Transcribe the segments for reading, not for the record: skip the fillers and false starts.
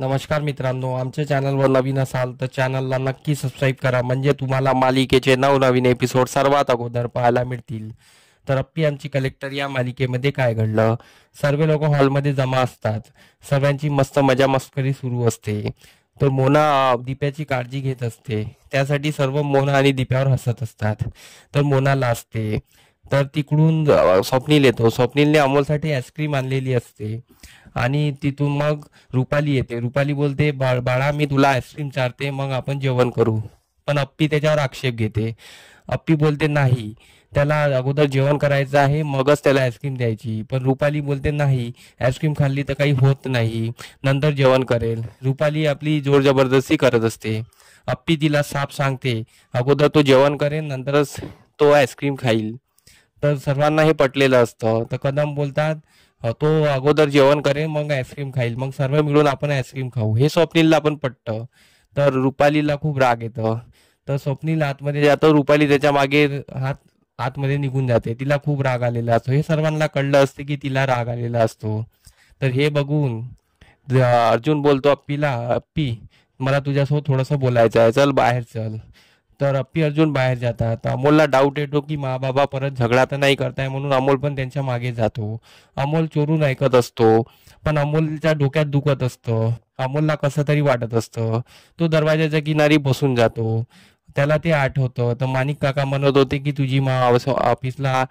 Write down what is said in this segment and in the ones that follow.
नमस्कार मित्रांनो, आमच्या चॅनलवर नवीन असाल तर चॅनलला नक्की सबस्क्राईब करा, म्हणजे तुम्हाला मालिकेचे नवनवीन एपिसोड सर्वात अगोदर पाहायला मिळतील. तर अप्पी आमची कलेक्टर या मालिकेमध्ये काय घडलं. सर्व लोक हॉलमध्ये जमा असतात. सर्वांची मस्त मजा मस्करी सुरू असते. तर मोना दीप्याची काळजी घेत असते. त्यासाठी सर्व मोना आणि दीप्यावर हसत असतात. तर मोना लाजते. तर तिकडून स्वप्नील येतो. स्वप्नीलने अमोलसाठी आईस्क्रीम आणलेली असते आणि तिथून मग रुपाली येते. रुपाली बोलते, बाळा मी तुला आईस्क्रीम चारते, मग आपण जेवण करू. पण अप्पी त्याच्यावर आक्षेप घेते. अप्पी बोलते नाही, त्याला अगोदर जेवण करायचं आहे, मगच त्याला आईस्क्रीम द्यायची. पण रुपाली बोलते नाही, आईस्क्रीम खाल्ली तर काही होत नाही, नंतर जेवण करेल. रुपाली आपली जोर जबरदस्ती करत असते. अप्पी तिला साफ सांगते, अगोदर तो जेवण करेल, नंतरच तो आईस्क्रीम खाईल. तर सर्वांना हे पटलेलं असतं. तर कदम बोलतात, तो अगोदर जेवण करेल मग आईस्क्रीम खाईल, मग सर्व मिळून आपण आईस्क्रीम खाऊ. हे स्वप्नीलला पण पटतं. तर रुपालीला खूप राग येतं. तर स्वप्नील आतमध्ये जातो. रुपाली त्याच्या मागे आतमध्ये निघून जाते. तिला खूप राग आलेला असतो. हे सर्वांना कळलं असते की तिला राग आलेला असतो. तर हे बघून अर्जुन बोलतो अप्पीला, अप्पी मला तुझ्यासोबत थोडंसं बोलायचं आहे, चल बाहेर चल. तर अप्पी अर्जुन बाहेर जातात. अमोलला डाऊट येतो की मा बाबा परत झगडा तर नाही करताय, म्हणून अमोल पण त्यांच्या मागे जातो. अमोल चोरून ऐकत असतो, पण अमोलच्या डोक्यात दुखत असतं. अमोलला कसं तरी वाटत असतं. तो दरवाजाच्या किनारी बसून जातो. त्याला ते आठवतं. तर माणिक काका म्हणत होते की तुझी मा ऑफिसला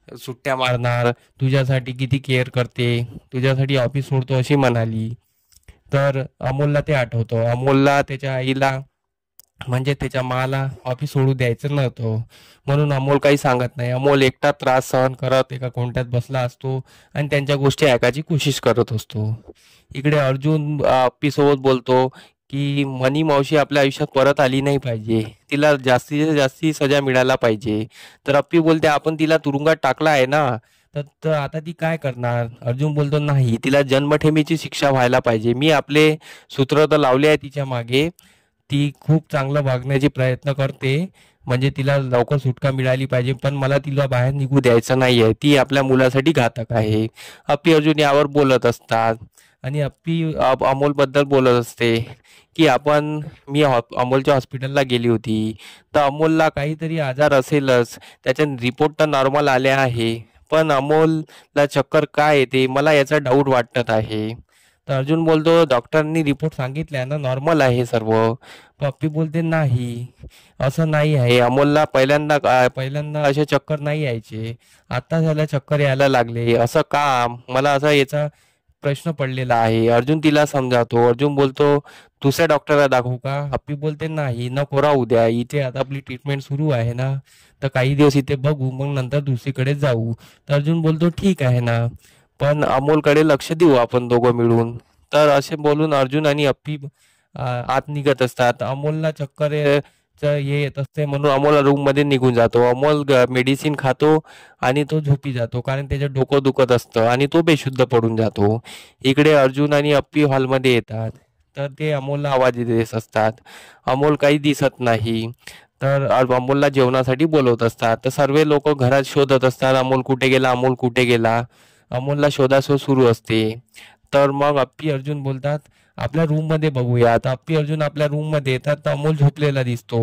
सुट्ट्या मारणार, तुझ्यासाठी किती केअर करते, तुझ्यासाठी ऑफिस सोडतो अशी म्हणाली. तर अमोलला ते आठवतं. अमोलला त्याच्या आईला म्हणजे त्याच्या माला ऑफिस सोडू द्यायचं नव्हतं, म्हणून अमोल काही सांगत नाही. अमोल एकटा त्रास सहन करत एका कोणत्यात बसला असतो आणि त्यांच्या गोष्टी ऐकायची कोशिश करत असतो. इकडे अर्जुन अप्पीसोबत बोलतो की मनी मावशी आपल्या आयुष्यात परत आली नाही पाहिजे, तिला जास्तीत जास्ती सजा मिळायला पाहिजे. तर अप्पी बोलते, आपण तिला तुरुंगात टाकला आहे ना, तर तर आता ती काय करणार. अर्जुन बोलतो, नाही, तिला जन्मठेपेची शिक्षा व्हायला पाहिजे. मी आपले सूत्र तर लावले आहे तिच्या मागे. ती खूप चांगलं वागण्याचे प्रयत्न करते, म्हणजे तिला लवकर सुटका मिळाली पाहिजे, पण मला तिला बाहेर निघू द्यायचं नाहीये. ती आपल्या मुलासाठी घातक आहे. अप्पी अर्जुन यावर बोलत असतात आणि अप्पी अमोलबद्दल बोलत असते की मी अमोलच्या हॉस्पिटलला गेली होती, तर अमोलला काहीतरी आजार असेलच, त्याचे रिपोर्ट तर नॉर्मल आले आहे, पण अमोलला चक्कर काय येते मला याचा डाऊट वाटत आहे. तर अर्जुन बोलतो, डॉक्टरांनी रिपोर्ट सांगितल्या ना, नॉर्मल आहे सर्व. पप्पी बोलते, नाही, असं नाही आहे. अमोलला पहिल्यांदा असे चक्कर नाही यायचे, आता झाल्या चक्कर यायला लागले, असं का, मला असा याचा प्रश्न पडलेला आहे. अर्जुन तिला समजावतो. अर्जुन बोलतो, दुसऱ्या डॉक्टरला दाखवू का. अप्पी बोलते, नाही, नको राहू द्या, इथे आता आपली ट्रीटमेंट सुरू आहे ना, तर काही दिवस इथे बघू, मग नंतर दुसरीकडे जाऊ. तर अर्जुन बोलतो, ठीक आहे ना, पण अमोलकडे लक्ष देऊ आपण दोघं मिळून. तर असे बोलून अर्जुन आणि अप्पी आत निघत असतात. अमोलला हे येत असते, म्हणून अमोल रूम मध्ये निघून जातो. अमोल मेडिसिन खातो आणि तो झोपी जातो, कारण त्याचं डोकं दुखत असतं आणि तो बेशुद्ध पडून जातो. इकडे अर्जुन आणि अप्पी हॉलमध्ये येतात. तर ते अमोलला आवाज देत असतात. अमोल काही दिसत नाही. तर अमोलला जेवणासाठी बोलवत असतात. तर सर्व लोक घरात शोधत असतात, अमोल कुठे गेला, अमोल कुठे गेला. अमोलला शोधाशोध सुरू असते. तर मग अप्पी अर्जुन बोलतात, आपल्या रूम मध्ये बघूया. तर अप्पी अर्जुन आपल्या रूम मध्ये येतात. तर अमोल झोपलेला दिसतो.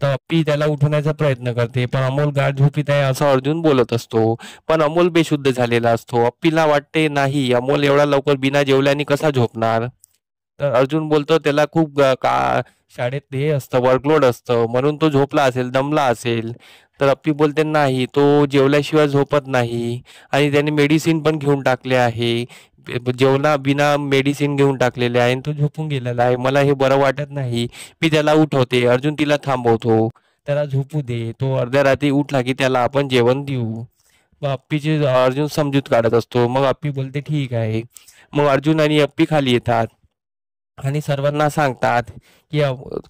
तर अप्पी त्याला उठवण्याचा प्रयत्न करते, पण अमोल गाढ झोपीत आहे असं अर्जुन बोलत असतो. पण अमोल बेशुद्ध झालेला असतो. अप्पीला वाटते, नाही, अमोल एवढा लवकर बिना जेवल्याने कसा झोपणार. तर अर्जुन बोलतो, त्याला खूप शाळेत हे असतं, वर्कलोड असतं, म्हणून तो झोपला असेल, दमला असेल. तर अप्पी बोलते, नाही, तो जेवल्याशिवाय झोपत नाही आणि त्याने मेडिसिन पण घेऊन टाकले आहे, जेवणा बिना मेडिसिन घेऊन टाकलेले आहे आणि तो झोपून गेलेला आहे, मला हे बरं वाटत नाही. मी त्याला उठवते. अर्जुन तिला थांबवतो, त्याला झोपू दे, तो अर्ध्या रात्री उठला की त्याला आपण जेवण देऊ. मग अप्पीची अर्जुन समजूत काढत असतो. मग अप्पी बोलते, ठीक आहे. मग अर्जुन आणि अप्पी खाली येतात आणि सर्वांना सांगतात की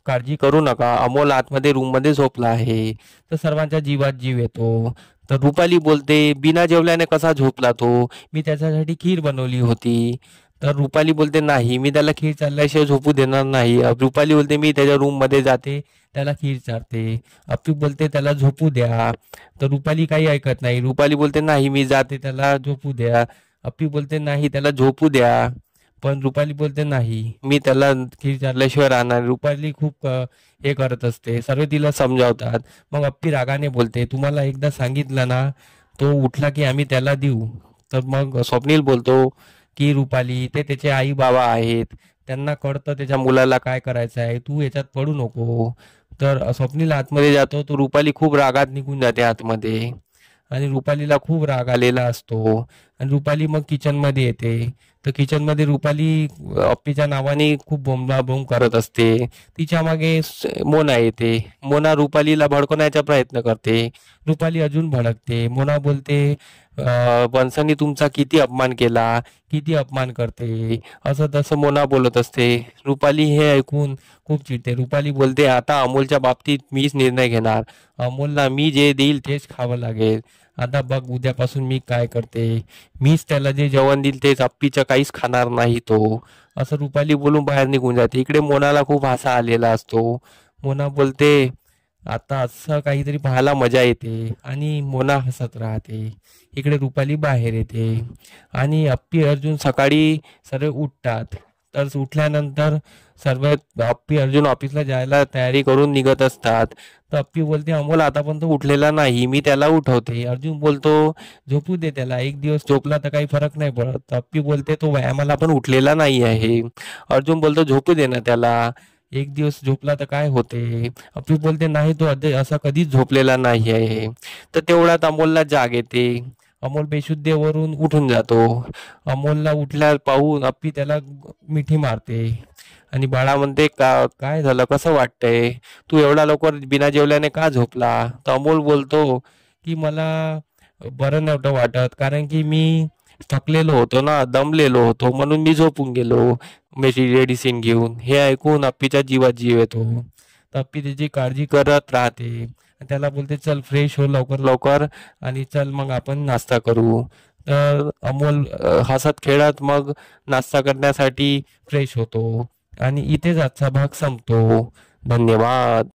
काळजी करू नका, अमोल आतमध्ये रूम मध्ये झोपला आहे. तर सर्वांच्या जीवात जीव येतो. तर रुपाली बोलते, बिना जेवल्याने कसा झोपला तो, मी त्याच्यासाठी खीर बनवली होती. तर रुपाली बोलते, नाही, मी त्याला खीर चालल्याशिवाय झोपू देणार नाही. रुपाली बोलते, मी त्याच्या रूम मध्ये जाते, त्याला खीर चारते. अप्पी बोलते, त्याला झोपू द्या. तर रुपाली काही ऐकत नाही. रुपाली बोलते, नाही, मी जाते, त्याला झोपू द्या. अप्पी बोलते, नाही, त्याला झोपू द्या. पण रुपाली बोलते नाही, मी त्याला खीर विचारल्याशिवाय राहणार. रुपाली खूप हे करत असते, सर्व तिला समजावतात. मग अप्पी रागाने बोलते, तुम्हाला एकदा सांगितलं ना, तो उठला की आम्ही त्याला देऊ. तर मग स्वप्नील बोलतो की रुपाली, ते त्याचे आई बाबा आहेत, त्यांना कळतं त्याच्या मुलाला काय करायचं आहे, तू याच्यात पडू नको. तर स्वप्नील आतमध्ये जातो, तो रुपाली खूप रागात निघून जाते आतमध्ये. आणि रुपालीला खूप राग आलेला असतो. आणि रुपाली मग किचनमध्ये येते. तर किचनमध्ये रुपाली अप्पीच्या नावाने खूप बोंबाबोंब करत असते. तिच्या मागे मोना येते. मोना रुपालीला भडकवण्याचा प्रयत्न करते. रुपाली अजून भडकते. मोना बोलते, वंशाने तुमचा किती अपमान केला, किती अपमान करते, असं तसं मोना बोलत असते. रुपाली हे ऐकून खूप चिडते. रुपाली बोलते, आता अमोलच्या बाबतीत मीच निर्णय घेणार. अमोलला मी जे देईल तेच खावं लागेल. आता बघ उद्यापासून मी काय करते, मीच त्याला जे जेवण देईल तेच, अप्पीचं काहीच खाणार नाही तो. असं रुपाली बोलून बाहेर निघून जाते. इकडे मोनाला खूप हसा आलेला असतो. मोना बोलते, आता असं काहीतरी पाहायला मजा येते. आणि मोना हसत राहते. इकडे रुपाली बाहेर येते. आणि अप्पी अर्जुन सकाळी सर्व उठतात. तर उठल्यानंतर सर्व अप्पी अर्जुन ऑफिसला जायला तयारी करून निघत असतात. तर अप्पी बोलते, अमोल आता पण तो उठलेला नाही, मी त्याला उठवते. अर्जुन बोलतो, झोपू दे त्याला, एक दिवस झोपला तर काही फरक नाही पडत. अप्पी बोलते, तो व्यायामाला पण उठलेला नाही आहे. अर्जुन बोलतो, झोपू दे ना त्याला, एक दिवस झोपला तर काय होते. अप्पी बोलते, नाही तो असा कधीच झोपलेला नाही आहे. तर तेवढ्यात अमोलला जाग येते. अमोल बेशुद्धीवरून उठून जातो. अमोलला उठल्या पाहून अप्पी त्याला मिठी मारते. आणि बाळा म्हणते, काय झालं, कसं वाटतंय, तू एवढा लवकर बिना जेवल्याने का झोपला. तर अमोल बोलतो की मला बरं नव्हतं वाटत, कारण की मी थकलेलो होतो ना, दमलेलो होतो, म्हणून मी झोपून गेलो मेडिसिन घेऊन. हे ऐकून अप्पीच्या जीवात जीव येतो. तर अप्पी त्याची काळजी करत राहते. त्याला बोलते, चल फ्रेश हो लवकर लवकर, आणि चल मग आपण नाश्ता करू. तर अमोल हसत खेळत मग नाश्ता करण्यासाठी फ्रेश होतो. आणि इथेच आजचा भाग संपतो. धन्यवाद.